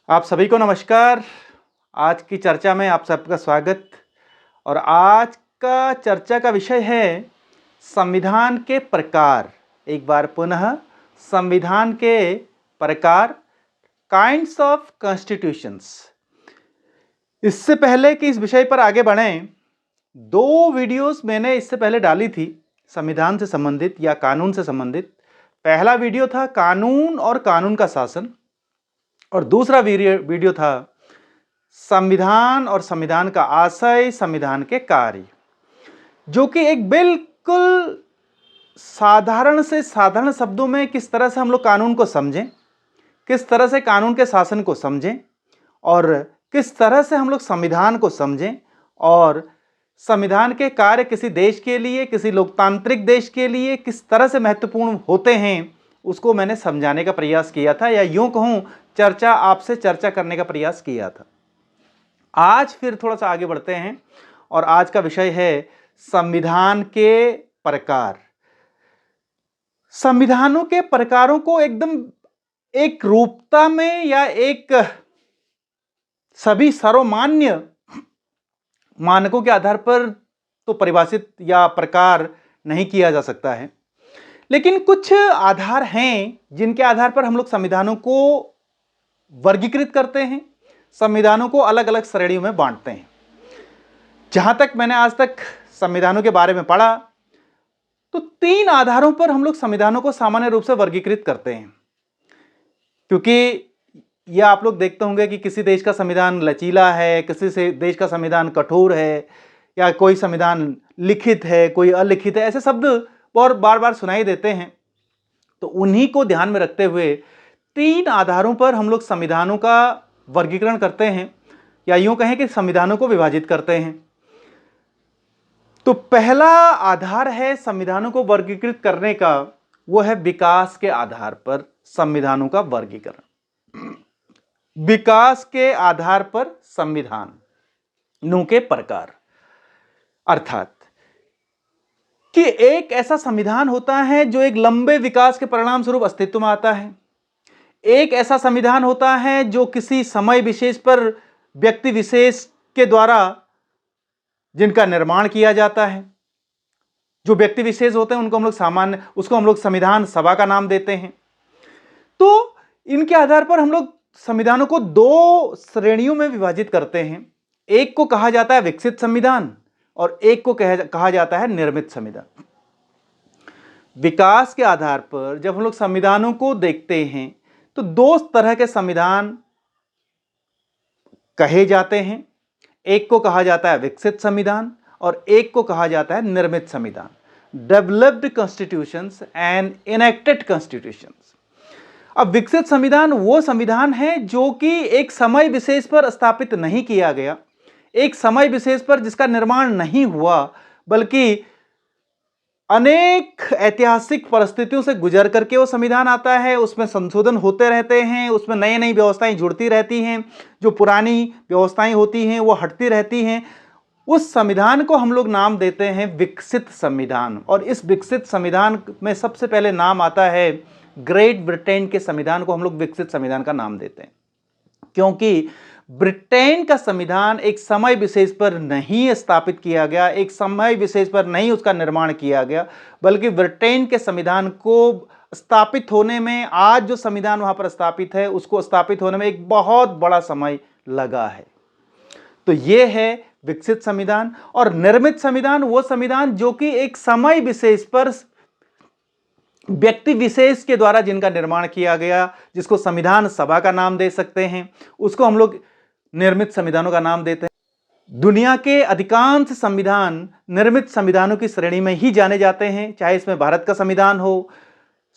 आप सभी को नमस्कार। आज की चर्चा में आप सबका स्वागत। और आज का चर्चा का विषय है संविधान के प्रकार। एक बार पुनः संविधान के प्रकार, काइंड्स ऑफ कॉन्स्टिट्यूशंस। इससे पहले कि इस विषय पर आगे बढ़ें, दो वीडियोस मैंने इससे पहले डाली थी संविधान से संबंधित या कानून से संबंधित। पहला वीडियो था कानून और कानून का शासन, और दूसरा वीडियो था संविधान और संविधान का आशय, संविधान के कार्य, जो कि एक बिल्कुल साधारण से साधारण शब्दों में किस तरह से हम लोग कानून को समझें, किस तरह से कानून के शासन को समझें, और किस तरह से हम लोग संविधान को समझें, और संविधान के कार्य किसी देश के लिए, किसी लोकतांत्रिक देश के लिए किस तरह से महत्वपूर्ण होते हैं, उसको मैंने समझाने का प्रयास किया था, या यूं कहूं आपसे चर्चा करने का प्रयास किया था। आज फिर थोड़ा सा आगे बढ़ते हैं और आज का विषय है संविधान के प्रकार। संविधानों के प्रकारों को एकदम एक रूपता में या एक सभी सर्वमान्य मानकों के आधार पर तो परिभाषित या प्रकार नहीं किया जा सकता है, लेकिन कुछ आधार हैं जिनके आधार पर हम लोग संविधानों को वर्गीकृत करते हैं, संविधानों को अलग अलग श्रेणियों में बांटते हैं। जहां तक मैंने आज तक संविधानों के बारे में पढ़ा, तो 3 आधारों पर हम लोग संविधानों को सामान्य रूप से वर्गीकृत करते हैं। क्योंकि यह आप लोग देखते होंगे कि किसी देश का संविधान लचीला है, किसी से देश का संविधान कठोर है, या कोई संविधान लिखित है, कोई अलिखित है, ऐसे शब्द और बार बार सुनाई देते हैं। तो उन्हीं को ध्यान में रखते हुए 3 आधारों पर हम लोग संविधानों का वर्गीकरण करते हैं, या यूं कहें कि संविधानों को विभाजित करते हैं। तो पहला आधार है संविधानों को वर्गीकृत करने का, वो है विकास के आधार पर संविधानों का वर्गीकरण। विकास के आधार पर संविधानों के प्रकार, अर्थात कि एक ऐसा संविधान होता है जो एक लंबे विकास के परिणाम स्वरूप अस्तित्व में आता है। एक ऐसा संविधान होता है जो किसी समय विशेष पर व्यक्ति विशेष के द्वारा जिनका निर्माण किया जाता है। जो व्यक्ति विशेष होते हैं उसको हम लोग संविधान सभा का नाम देते हैं। तो इनके आधार पर हम लोग संविधानों को 2 श्रेणियों में विभाजित करते हैं। एक को कहा जाता है विकसित संविधान और एक को कहा जाता है निर्मित संविधान। विकास के आधार पर जब हम लोग संविधानों को देखते हैं तो 2 तरह के संविधान कहे जाते हैं। एक को कहा जाता है विकसित संविधान और एक को कहा जाता है निर्मित संविधान, developed constitutions and enacted constitutions. अब विकसित संविधान वो संविधान है जो कि एक समय विशेष पर स्थापित नहीं किया गया, एक समय विशेष पर जिसका निर्माण नहीं हुआ, बल्कि अनेक ऐतिहासिक परिस्थितियों से गुजर करके वो संविधान आता है। उसमें संशोधन होते रहते हैं, उसमें नई नई व्यवस्थाएं जुड़ती रहती हैं, जो पुरानी व्यवस्थाएं होती हैं वो हटती रहती हैं। उस संविधान को हम लोग नाम देते हैं विकसित संविधान। और इस विकसित संविधान में सबसे पहले नाम आता है ग्रेट ब्रिटेन के संविधान को हम लोग विकसित संविधान का नाम देते हैं, क्योंकि ब्रिटेन का संविधान एक समय विशेष पर नहीं स्थापित किया गया, एक समय विशेष पर नहीं उसका निर्माण किया गया, बल्कि ब्रिटेन के संविधान को स्थापित होने में, आज जो संविधान वहां पर स्थापित है उसको स्थापित होने में एक बहुत बड़ा समय लगा है। तो यह है विकसित संविधान। और निर्मित संविधान वो संविधान जो कि एक समय विशेष पर व्यक्ति विशेष के द्वारा जिनका निर्माण किया गया, जिसको संविधान सभा का नाम दे सकते हैं, उसको हम लोग निर्मित संविधानों का नाम देते हैं। दुनिया के अधिकांश संविधान निर्मित संविधानों की श्रेणी में ही जाने जाते हैं, चाहे इसमें भारत का संविधान हो,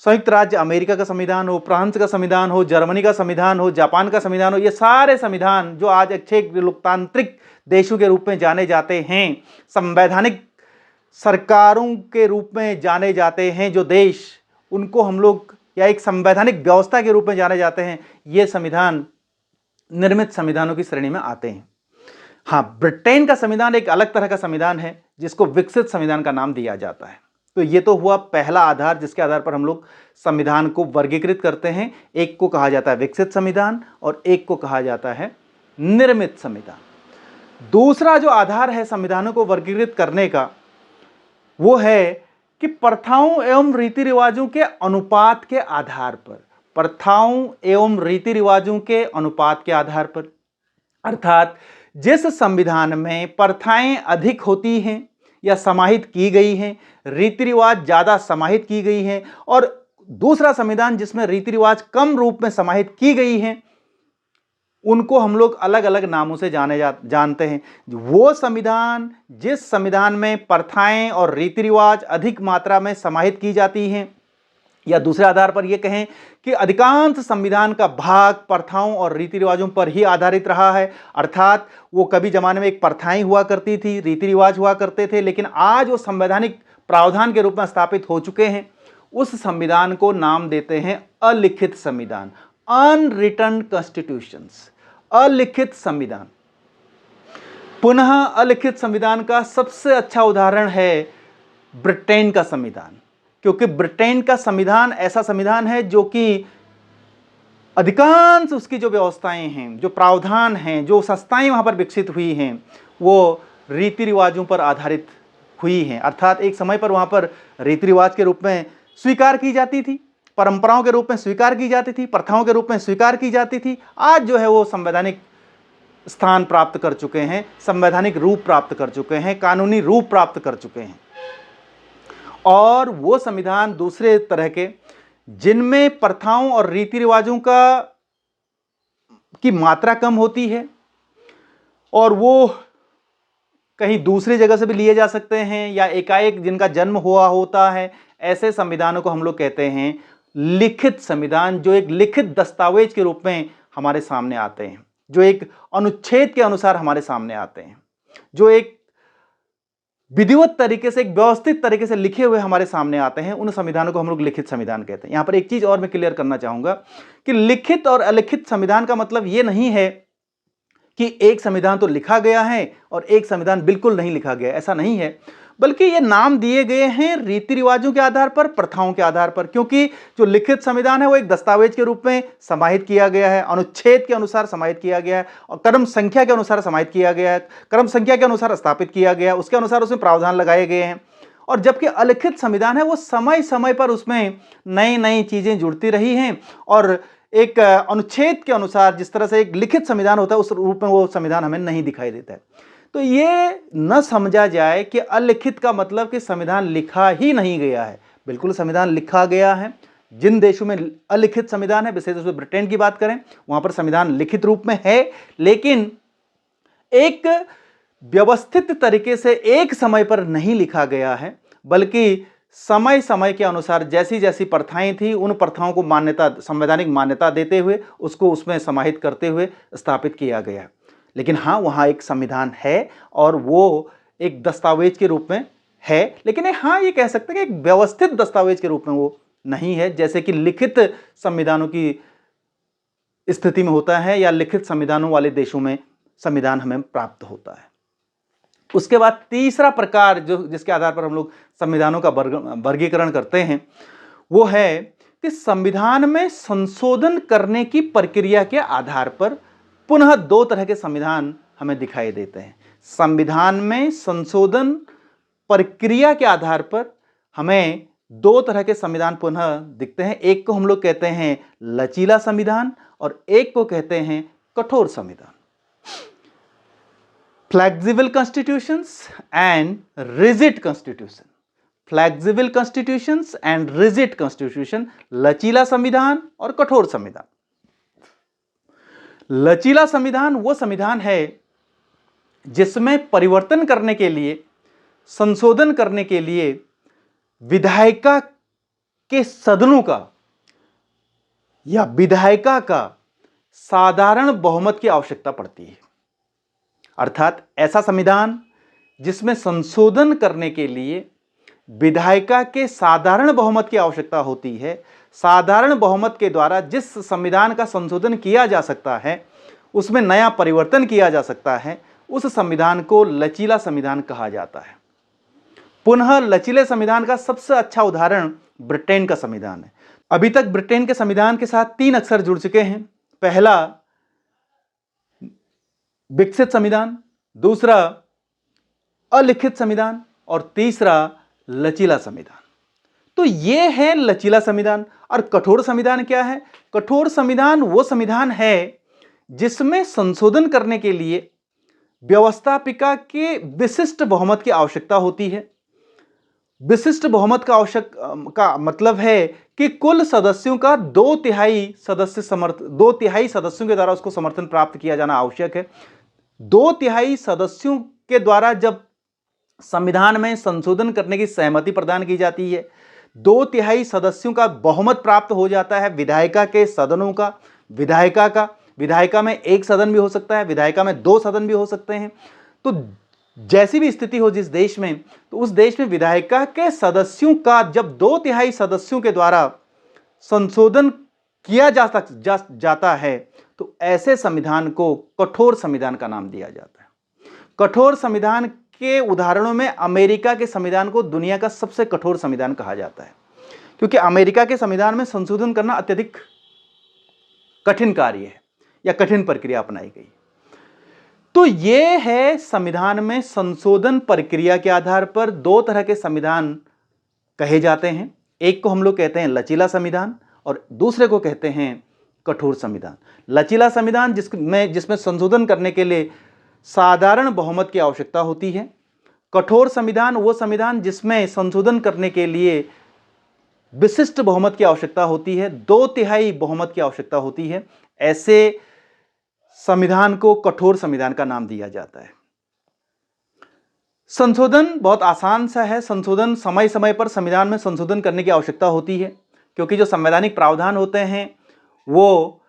संयुक्त राज्य अमेरिका का संविधान हो, फ्रांस का संविधान हो, जर्मनी का संविधान हो, जापान का संविधान हो। ये सारे संविधान जो आज अच्छे लोकतांत्रिक देशों के रूप में जाने जाते हैं, संवैधानिक सरकारों के रूप में जाने जाते हैं, जो देश, उनको हम लोग या एक संवैधानिक व्यवस्था के रूप में जाने जाते हैं, ये संविधान निर्मित संविधानों की श्रेणी में आते हैं। हाँ, ब्रिटेन का संविधान एक अलग तरह का संविधान है जिसको विकसित संविधान का नाम दिया जाता है। तो ये तो हुआ पहला आधार जिसके आधार पर हम लोग संविधान को वर्गीकृत करते हैं। एक को कहा जाता है विकसित संविधान और एक को कहा जाता है निर्मित संविधान। दूसरा जो आधार है संविधानों को वर्गीकृत करने का वो है कि प्रथाओं एवं रीति रिवाजों के अनुपात के आधार पर, प्रथाओं एवं रीति रिवाजों के अनुपात के आधार पर, अर्थात जिस संविधान में प्रथाएं अधिक होती हैं या समाहित की गई हैं, रीति रिवाज ज्यादा समाहित की गई हैं, और दूसरा संविधान जिसमें रीति रिवाज कम रूप में समाहित की गई हैं, उनको हम लोग अलग अलग नामों से जानते हैं। वो संविधान जिस संविधान में प्रथाएं और रीति रिवाज अधिक मात्रा में समाहित की जाती हैं, या दूसरे आधार पर यह कहें कि अधिकांश संविधान का भाग प्रथाओं और रीति रिवाजों पर ही आधारित रहा है, अर्थात वो कभी जमाने में एक प्रथाएं हुआ करती थी, रीति रिवाज हुआ करते थे, लेकिन आज वो संवैधानिक प्रावधान के रूप में स्थापित हो चुके हैं। उस संविधान को नाम देते हैं अलिखित संविधान, अनरिटन कॉन्स्टिट्यूशंस, अलिखित संविधान। पुनः अलिखित संविधान का सबसे अच्छा उदाहरण है ब्रिटेन का संविधान, क्योंकि ब्रिटेन का संविधान ऐसा संविधान है जो कि अधिकांश उसकी जो व्यवस्थाएं हैं, जो प्रावधान हैं, जो संस्थाएं वहां पर विकसित हुई हैं, वो रीति रिवाजों पर आधारित हुई हैं। अर्थात एक समय पर वहां पर रीति रिवाज के रूप में स्वीकार की जाती थी, परंपराओं के रूप में स्वीकार की जाती थी, प्रथाओं के रूप में स्वीकार की जाती थी। आज जो है वो संवैधानिक स्थान प्राप्त कर चुके हैं, संवैधानिक रूप प्राप्त कर चुके हैं, कानूनी रूप प्राप्त कर चुके हैं। और वो संविधान दूसरे तरह के जिनमें प्रथाओं और रीति रिवाजों की मात्रा कम होती है और वो कहीं दूसरी जगह से भी लिए जा सकते हैं, या एकाएक जिनका जन्म हुआ होता है, ऐसे संविधानों को हम लोग कहते हैं लिखित संविधान, जो एक लिखित दस्तावेज के रूप में हमारे सामने आते हैं, जो एक अनुच्छेद के अनुसार हमारे सामने आते हैं, जो एक विधिवत तरीके से, एक व्यवस्थित तरीके से लिखे हुए हमारे सामने आते हैं। उन संविधानों को हम लोग लिखित संविधान कहते हैं। यहां पर एक चीज और मैं क्लियर करना चाहूंगा कि लिखित और अलिखित संविधान का मतलब यह नहीं है कि एक संविधान तो लिखा गया है और एक संविधान बिल्कुल नहीं लिखा गया, ऐसा नहीं है, बल्कि ये नाम दिए गए हैं रीति रिवाजों के आधार पर, प्रथाओं के आधार पर। क्योंकि जो लिखित संविधान है वो एक दस्तावेज के रूप में समाहित किया गया है, अनुच्छेद के अनुसार समाहित किया गया है और क्रम संख्या के अनुसार समाहित किया गया है, क्रम संख्या के अनुसार स्थापित किया गया है, उसके अनुसार उसमें प्रावधान लगाए गए हैं। और जबकि अलिखित संविधान है वो समय समय पर उसमें नई नई चीजें जुड़ती रही हैं और एक अनुच्छेद के अनुसार जिस तरह से एक लिखित संविधान होता है उस रूप में वो संविधान हमें नहीं दिखाई देता है। तो ये न समझा जाए कि अलिखित का मतलब कि संविधान लिखा ही नहीं गया है। बिल्कुल संविधान लिखा गया है। जिन देशों में अलिखित संविधान है, विशेष रूप से ब्रिटेन की बात करें, वहां पर संविधान लिखित रूप में है, लेकिन एक व्यवस्थित तरीके से एक समय पर नहीं लिखा गया है, बल्कि समय समय के अनुसार जैसी जैसी प्रथाएं थी उन प्रथाओं को मान्यता, संवैधानिक मान्यता देते हुए उसको उसमें समाहित करते हुए स्थापित किया गया। लेकिन हाँ, वहाँ एक संविधान है और वो एक दस्तावेज के रूप में है, लेकिन हाँ ये कह सकते हैं कि एक व्यवस्थित दस्तावेज के रूप में वो नहीं है, जैसे कि लिखित संविधानों की स्थिति में होता है या लिखित संविधानों वाले देशों में संविधान हमें प्राप्त होता है। उसके बाद तीसरा प्रकार जो जिसके आधार पर हम लोग संविधानों का वर्गीकरण करते हैं वो है कि संविधान में संशोधन करने की प्रक्रिया के आधार पर पुनः दो तरह के संविधान हमें दिखाई देते हैं। संविधान में संशोधन प्रक्रिया के आधार पर हमें दो तरह के संविधान पुनः दिखते हैं। एक को हम लोग कहते हैं लचीला संविधान और एक को कहते हैं कठोर संविधान। Flexible constitutions and rigid constitution, flexible constitutions and rigid constitution, लचीला संविधान और कठोर संविधान। लचीला संविधान वो संविधान है जिसमें परिवर्तन करने के लिए, संशोधन करने के लिए विधायिका के सदनों का या विधायिका का साधारण बहुमत की आवश्यकता पड़ती है। अर्थात ऐसा संविधान जिसमें संशोधन करने के लिए विधायिका के साधारण बहुमत की आवश्यकता होती है। साधारण बहुमत के द्वारा जिस संविधान का संशोधन किया जा सकता है, उसमें नया परिवर्तन किया जा सकता है, उस संविधान को लचीला संविधान कहा जाता है। पुनः लचीले संविधान का सबसे अच्छा उदाहरण ब्रिटेन का संविधान है। अभी तक ब्रिटेन के संविधान के साथ 3 अक्षर जुड़ चुके हैं। पहला विकसित संविधान, दूसरा अलिखित संविधान और तीसरा लचीला संविधान। तो यह है लचीला संविधान। और कठोर संविधान क्या है? कठोर संविधान वो संविधान है जिसमें संशोधन करने के लिए व्यवस्थापिका के विशिष्ट बहुमत की आवश्यकता होती है। विशिष्ट बहुमत का मतलब है कि कुल सदस्यों का 2/3 सदस्यों के द्वारा उसको समर्थन प्राप्त किया जाना आवश्यक है। 2/3 सदस्यों के द्वारा जब संविधान में संशोधन करने की सहमति प्रदान की जाती है, 2/3 सदस्यों का बहुमत प्राप्त हो जाता है विधायिका के सदनों का, विधायिका में 1 सदन भी हो सकता है, विधायिका में 2 सदन भी हो सकते हैं। तो जैसी भी स्थिति हो जिस देश में, तो उस देश में विधायिका के सदस्यों का जब 2/3 सदस्यों के द्वारा संशोधन किया जाता है, तो ऐसे संविधान को कठोर संविधान का नाम दिया जाता है। कठोर संविधान के उदाहरणों में अमेरिका के संविधान को दुनिया का सबसे कठोर संविधान कहा जाता है, क्योंकि अमेरिका के संविधान में संशोधन करना अत्यधिक कठिन कार्य है या कठिन प्रक्रिया अपनाई गई। तो यह है संविधान में संशोधन प्रक्रिया के आधार पर 2 तरह के संविधान कहे जाते हैं। एक को हम लोग कहते हैं लचीला संविधान और दूसरे को कहते हैं कठोर संविधान। लचीला संविधान जिसमें संशोधन करने के लिए साधारण बहुमत की आवश्यकता होती है। कठोर संविधान वो संविधान जिसमें संशोधन करने के लिए विशिष्ट बहुमत की आवश्यकता होती है, 2/3 बहुमत की आवश्यकता होती है। ऐसे संविधान को कठोर संविधान का नाम दिया जाता है। संशोधन बहुत आसान सा है। संशोधन समय समय पर संविधान में संशोधन करने की आवश्यकता होती है, क्योंकि जो संवैधानिक प्रावधान होते हैं वो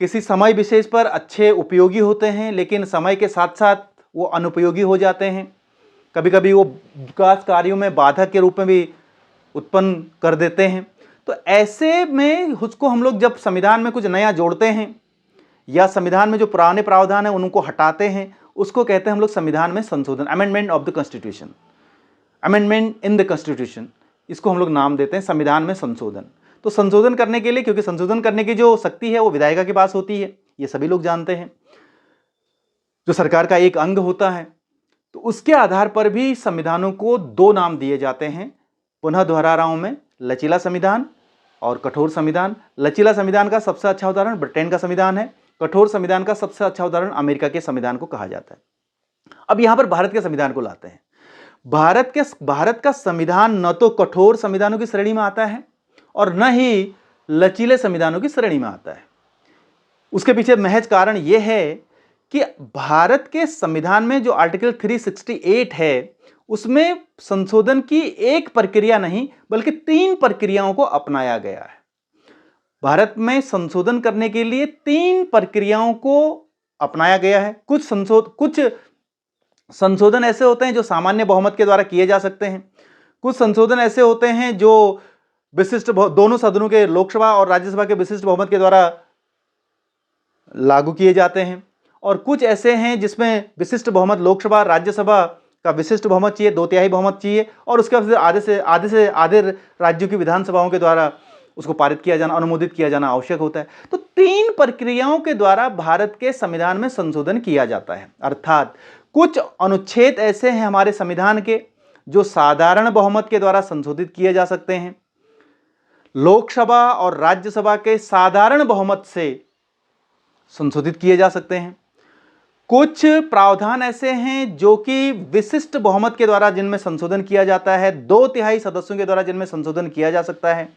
किसी समय विशेष पर अच्छे उपयोगी होते हैं, लेकिन समय के साथ साथ वो अनुपयोगी हो जाते हैं। कभी कभी वो विकास कार्यों में बाधक के रूप में भी उत्पन्न कर देते हैं। तो ऐसे में उसको हम लोग जब संविधान में कुछ नया जोड़ते हैं या संविधान में जो पुराने प्रावधान है उनको हटाते हैं, उसको कहते हैं हम लोग संविधान में संशोधन, amendment of the constitution, amendment in the constitution, इसको हम लोग नाम देते हैं संविधान में संशोधन। तो संशोधन करने के लिए, क्योंकि संशोधन करने की जो शक्ति है वो विधायिका के पास होती है, ये सभी लोग जानते हैं, जो सरकार का एक अंग होता है, तो उसके आधार पर भी संविधानों को 2 नाम दिए जाते हैं। पुनः दोहरा रहा हूं मैं, लचीला संविधान और कठोर संविधान। लचीला संविधान का सबसे अच्छा उदाहरण ब्रिटेन का संविधान है। कठोर संविधान का सबसे अच्छा उदाहरण अमेरिका के संविधान को कहा जाता है। अब यहां पर भारत के संविधान को लाते हैं। भारत का संविधान न तो कठोर संविधानों की श्रेणी में आता है और न ही लचीले संविधानों की श्रेणी में आता है। उसके पीछे महज कारण यह है कि भारत के संविधान में जो आर्टिकल 368 है, उसमें संशोधन की एक प्रक्रिया नहीं बल्कि 3 प्रक्रियाओं को अपनाया गया है। भारत में संशोधन करने के लिए 3 प्रक्रियाओं को अपनाया गया है। कुछ संशोधन ऐसे होते हैं जो सामान्य बहुमत के द्वारा किए जा सकते हैं। कुछ संशोधन ऐसे होते हैं जो विशिष्ट दोनों सदनों के, लोकसभा और राज्यसभा के विशिष्ट बहुमत के द्वारा लागू किए जाते हैं। और कुछ ऐसे हैं जिसमें विशिष्ट बहुमत लोकसभा, राज्यसभा का विशिष्ट बहुमत चाहिए, 2/3 बहुमत चाहिए, और उसके बाद आधे राज्यों की विधानसभाओं के द्वारा उसको पारित किया जाना, अनुमोदित किया जाना आवश्यक होता है। तो 3 प्रक्रियाओं के द्वारा भारत के संविधान में संशोधन किया जाता है। अर्थात कुछ अनुच्छेद ऐसे हैं हमारे संविधान के जो साधारण बहुमत के द्वारा संशोधित किए जा सकते हैं, लोकसभा और राज्यसभा के साधारण बहुमत से संशोधित किए जा सकते हैं। कुछ प्रावधान ऐसे हैं जो कि विशिष्ट बहुमत के द्वारा जिनमें संशोधन किया जाता है, 2/3 सदस्यों के द्वारा जिनमें संशोधन किया जा सकता है,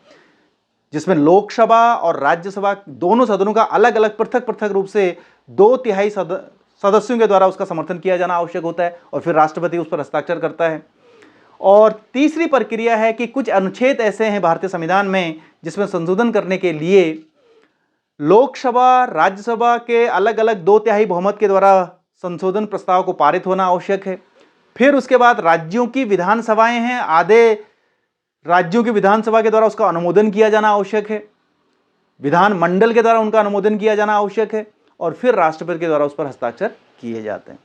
जिसमें लोकसभा और राज्यसभा दोनों सदनों का अलग अलग पृथक रूप से 2/3 सदस्यों के द्वारा उसका समर्थन किया जाना आवश्यक होता है और फिर राष्ट्रपति उस पर हस्ताक्षर करता है। और तीसरी प्रक्रिया है कि कुछ अनुच्छेद ऐसे हैं भारतीय संविधान में जिसमें संशोधन करने के लिए लोकसभा, राज्यसभा के अलग अलग 2/3 बहुमत के द्वारा संशोधन प्रस्ताव को पारित होना आवश्यक है। फिर उसके बाद राज्यों की विधानसभाएं हैं, आधे राज्यों की विधानसभा के द्वारा उसका अनुमोदन किया जाना आवश्यक है, विधानमंडल के द्वारा उनका अनुमोदन किया जाना आवश्यक है, और फिर राष्ट्रपति के द्वारा उस पर हस्ताक्षर किए जाते हैं।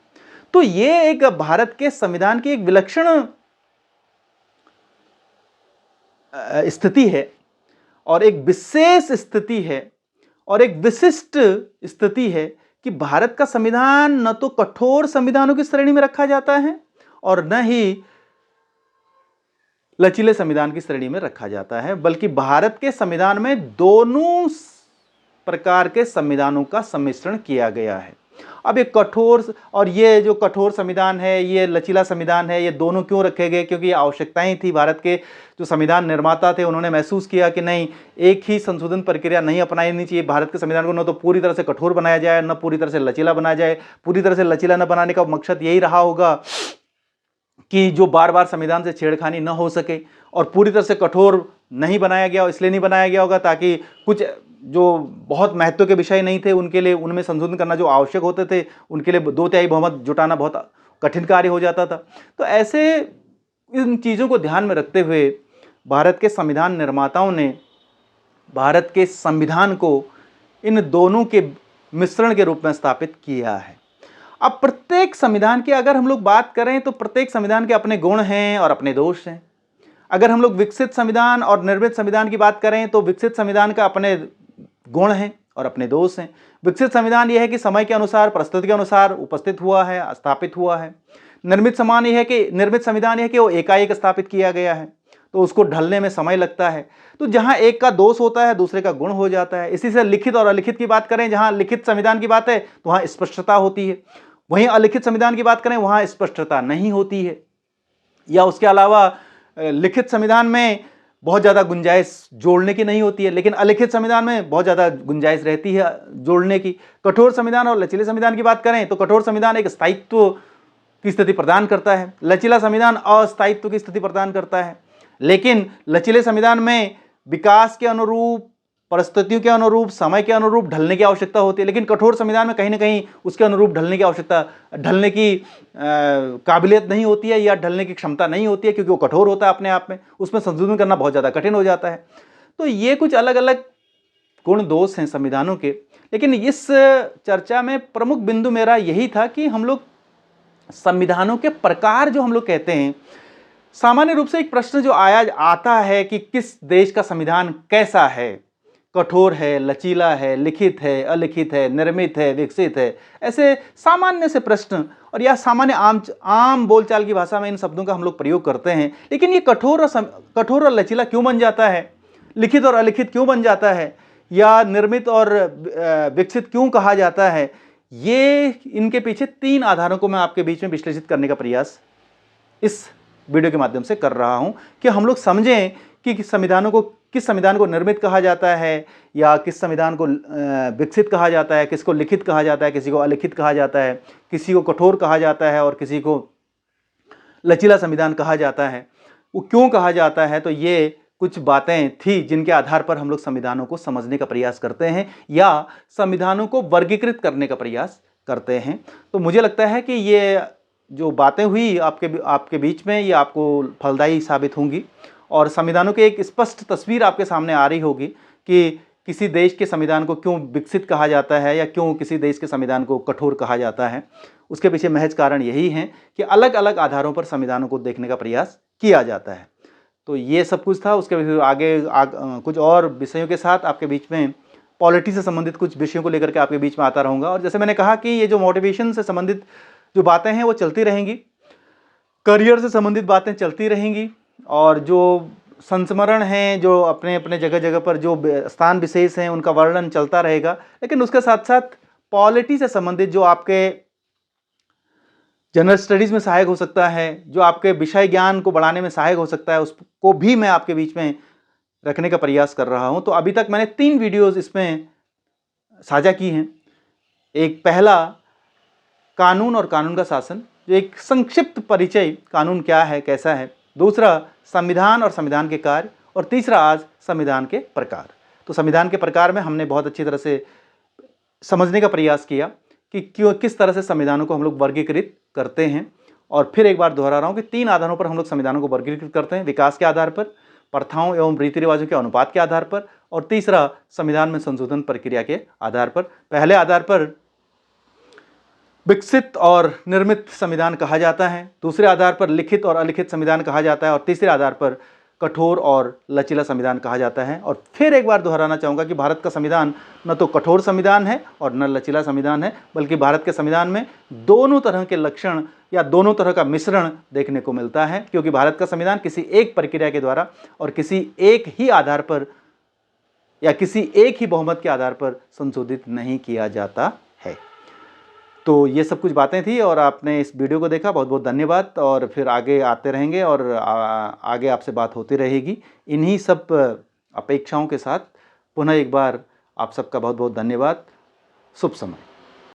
तो ये एक भारत के संविधान की एक विलक्षण स्थिति है और एक विशेष स्थिति है और एक विशिष्ट स्थिति है कि भारत का संविधान न तो कठोर संविधानों की श्रेणी में रखा जाता है और न ही लचीले संविधान की श्रेणी में रखा जाता है, बल्कि भारत के संविधान में दोनों प्रकार के संविधानों का सम्मिश्रण किया गया है। अब ये कठोर और ये जो कठोर संविधान है, ये लचीला संविधान है, ये दोनों क्यों रखे गए? क्योंकि ये आवश्यकताएं थी। भारत के जो संविधान निर्माता थे उन्होंने महसूस किया कि नहीं, एक ही संशोधन प्रक्रिया नहीं अपनानी चाहिए। भारत के संविधान को न तो पूरी तरह से कठोर बनाया जाए, न पूरी तरह से लचीला बनाया जाए। पूरी तरह से लचीला न बनाने का मकसद यही रहा होगा कि जो बार बार संविधान से छेड़खानी न हो सके, और पूरी तरह से कठोर नहीं बनाया गया, इसलिए नहीं बनाया गया होगा ताकि कुछ जो बहुत महत्व के विषय नहीं थे उनके लिए उनमें संशोधन करना जो आवश्यक होते थे उनके लिए 2/3 बहुमत जुटाना बहुत कठिन कार्य हो जाता था। तो ऐसे इन चीज़ों को ध्यान में रखते हुए भारत के संविधान निर्माताओं ने भारत के संविधान को इन दोनों के मिश्रण के रूप में स्थापित किया है। अब प्रत्येक संविधान की अगर हम लोग बात करें तो प्रत्येक संविधान के अपने गुण हैं और अपने दोष हैं। अगर हम लोग विकसित संविधान और निर्मित संविधान की बात करें तो विकसित संविधान का अपने गुण हैं और अपने दोष हैं। विकसित संविधान यह है कि समय के अनुसार, परिस्थिति के अनुसार उपस्थित हुआ है, स्थापित हुआ है। निर्मित संविधान यह है कि वो एकाएक स्थापित किया गया है, तो उसको ढलने में समय लगता है। तो जहां एक का दोष होता है दूसरे का गुण हो जाता है। इसी से लिखित और अलिखित की बात करें, जहां लिखित संविधान की बात है तो वहां स्पष्टता होती है, वहीं अलिखित संविधान की बात करें वहां स्पष्टता नहीं होती है। या उसके अलावा लिखित संविधान में बहुत ज़्यादा गुंजाइश जोड़ने की नहीं होती है, लेकिन अलिखित संविधान में बहुत ज़्यादा गुंजाइश रहती है जोड़ने की। कठोर संविधान और लचीले संविधान की बात करें तो कठोर संविधान एक स्थायित्व की स्थिति प्रदान करता है, लचीला संविधान अस्थायित्व की स्थिति प्रदान करता है। लेकिन लचीले संविधान में विकास के अनुरूप, परिस्थितियों के अनुरूप, समय के अनुरूप ढलने की आवश्यकता होती है, लेकिन कठोर संविधान में कहीं ना कहीं उसके अनुरूप ढलने की काबिलियत नहीं होती है या ढलने की क्षमता नहीं होती है, क्योंकि वो कठोर होता है अपने आप में, उसमें संशोधन करना बहुत ज़्यादा कठिन हो जाता है। तो ये कुछ अलग अलग गुण दोष हैं संविधानों के। लेकिन इस चर्चा में प्रमुख बिंदु मेरा यही था कि हम लोग संविधानों के प्रकार जो हम लोग कहते हैं, सामान्य रूप से एक प्रश्न जो आता है कि किस देश का संविधान कैसा है, कठोर है, लचीला है, लिखित है, अलिखित है, निर्मित है, विकसित है, ऐसे सामान्य से प्रश्न, और यह सामान्य आम बोलचाल की भाषा में इन शब्दों का हम लोग प्रयोग करते हैं। लेकिन ये कठोर और लचीला क्यों बन जाता है, लिखित और अलिखित क्यों बन जाता है, या निर्मित और विकसित क्यों कहा जाता है, ये इनके पीछे 3 आधारों को मैं आपके बीच में विश्लेषित करने का प्रयास इस वीडियो के माध्यम से कर रहा हूं कि हम लोग समझें कि किस संविधान को निर्मित कहा जाता है या किस संविधान को विकसित कहा जाता है, किसको लिखित कहा जाता है, किसी को अलिखित कहा जाता है, किसी को कठोर कहा जाता है और किसी को लचीला संविधान कहा जाता है, वो क्यों कहा जाता है। तो ये कुछ बातें थी जिनके आधार पर हम लोग संविधानों को समझने का प्रयास करते हैं या संविधानों को वर्गीकृत करने का प्रयास करते हैं। तो मुझे लगता है कि ये जो बातें हुई आपके बीच में, ये आपको फलदायी साबित होंगी और संविधानों की एक स्पष्ट तस्वीर आपके सामने आ रही होगी कि किसी देश के संविधान को क्यों विकसित कहा जाता है या क्यों किसी देश के संविधान को कठोर कहा जाता है। उसके पीछे महज कारण यही है कि अलग अलग आधारों पर संविधानों को देखने का प्रयास किया जाता है। तो ये सब कुछ था। उसके आगे कुछ और विषयों के साथ आपके बीच में पॉलिटी से संबंधित कुछ विषयों को लेकर के आपके बीच में आता रहूँगा। और जैसे मैंने कहा कि ये जो मोटिवेशन से संबंधित जो बातें हैं वो चलती रहेंगी, करियर से संबंधित बातें चलती रहेंगी, और जो संस्मरण हैं, जो अपने अपने जगह जगह पर जो स्थान विशेष हैं उनका वर्णन चलता रहेगा। लेकिन उसके साथ साथ पॉलिटी से संबंधित जो आपके जनरल स्टडीज़ में सहायक हो सकता है, जो आपके विषय ज्ञान को बढ़ाने में सहायक हो सकता है, उसको भी मैं आपके बीच में रखने का प्रयास कर रहा हूं। तो अभी तक मैंने 3 वीडियोज़ इसमें साझा की हैं। एक पहला कानून और कानून का शासन, जो एक संक्षिप्त परिचय कानून क्या है, कैसा है। दूसरा संविधान और संविधान के कार्य, और तीसरा आज संविधान के प्रकार। तो संविधान के प्रकार में हमने बहुत अच्छी तरह से समझने का प्रयास किया कि किस तरह से संविधानों को हम लोग वर्गीकृत करते हैं। और फिर एक बार दोहरा रहा हूँ कि 3 आधारों पर हम लोग संविधानों को वर्गीकृत करते हैं: विकास के आधार पर, प्रथाओं एवं रीति रिवाजों के अनुपात के आधार पर, और तीसरा संविधान में संशोधन प्रक्रिया के आधार पर। पहले आधार पर विकसित और निर्मित संविधान कहा जाता है, दूसरे आधार पर लिखित और अलिखित संविधान कहा जाता है, और तीसरे आधार पर कठोर और लचीला संविधान कहा जाता है। और फिर एक बार दोहराना चाहूँगा कि भारत का संविधान न तो कठोर संविधान है और न लचीला संविधान है, बल्कि भारत के संविधान में दोनों तरह के लक्षण या दोनों तरह का मिश्रण देखने को मिलता है, क्योंकि भारत का संविधान किसी एक प्रक्रिया के द्वारा और किसी एक ही आधार पर या किसी एक ही बहुमत के आधार पर संशोधित नहीं किया जाता है। तो ये सब कुछ बातें थी और आपने इस वीडियो को देखा, बहुत बहुत धन्यवाद। और फिर आगे आते रहेंगे और आगे आपसे बात होती रहेगी इन्हीं सब अपेक्षाओं के साथ। पुनः एक बार आप सबका बहुत बहुत धन्यवाद। शुभ समय।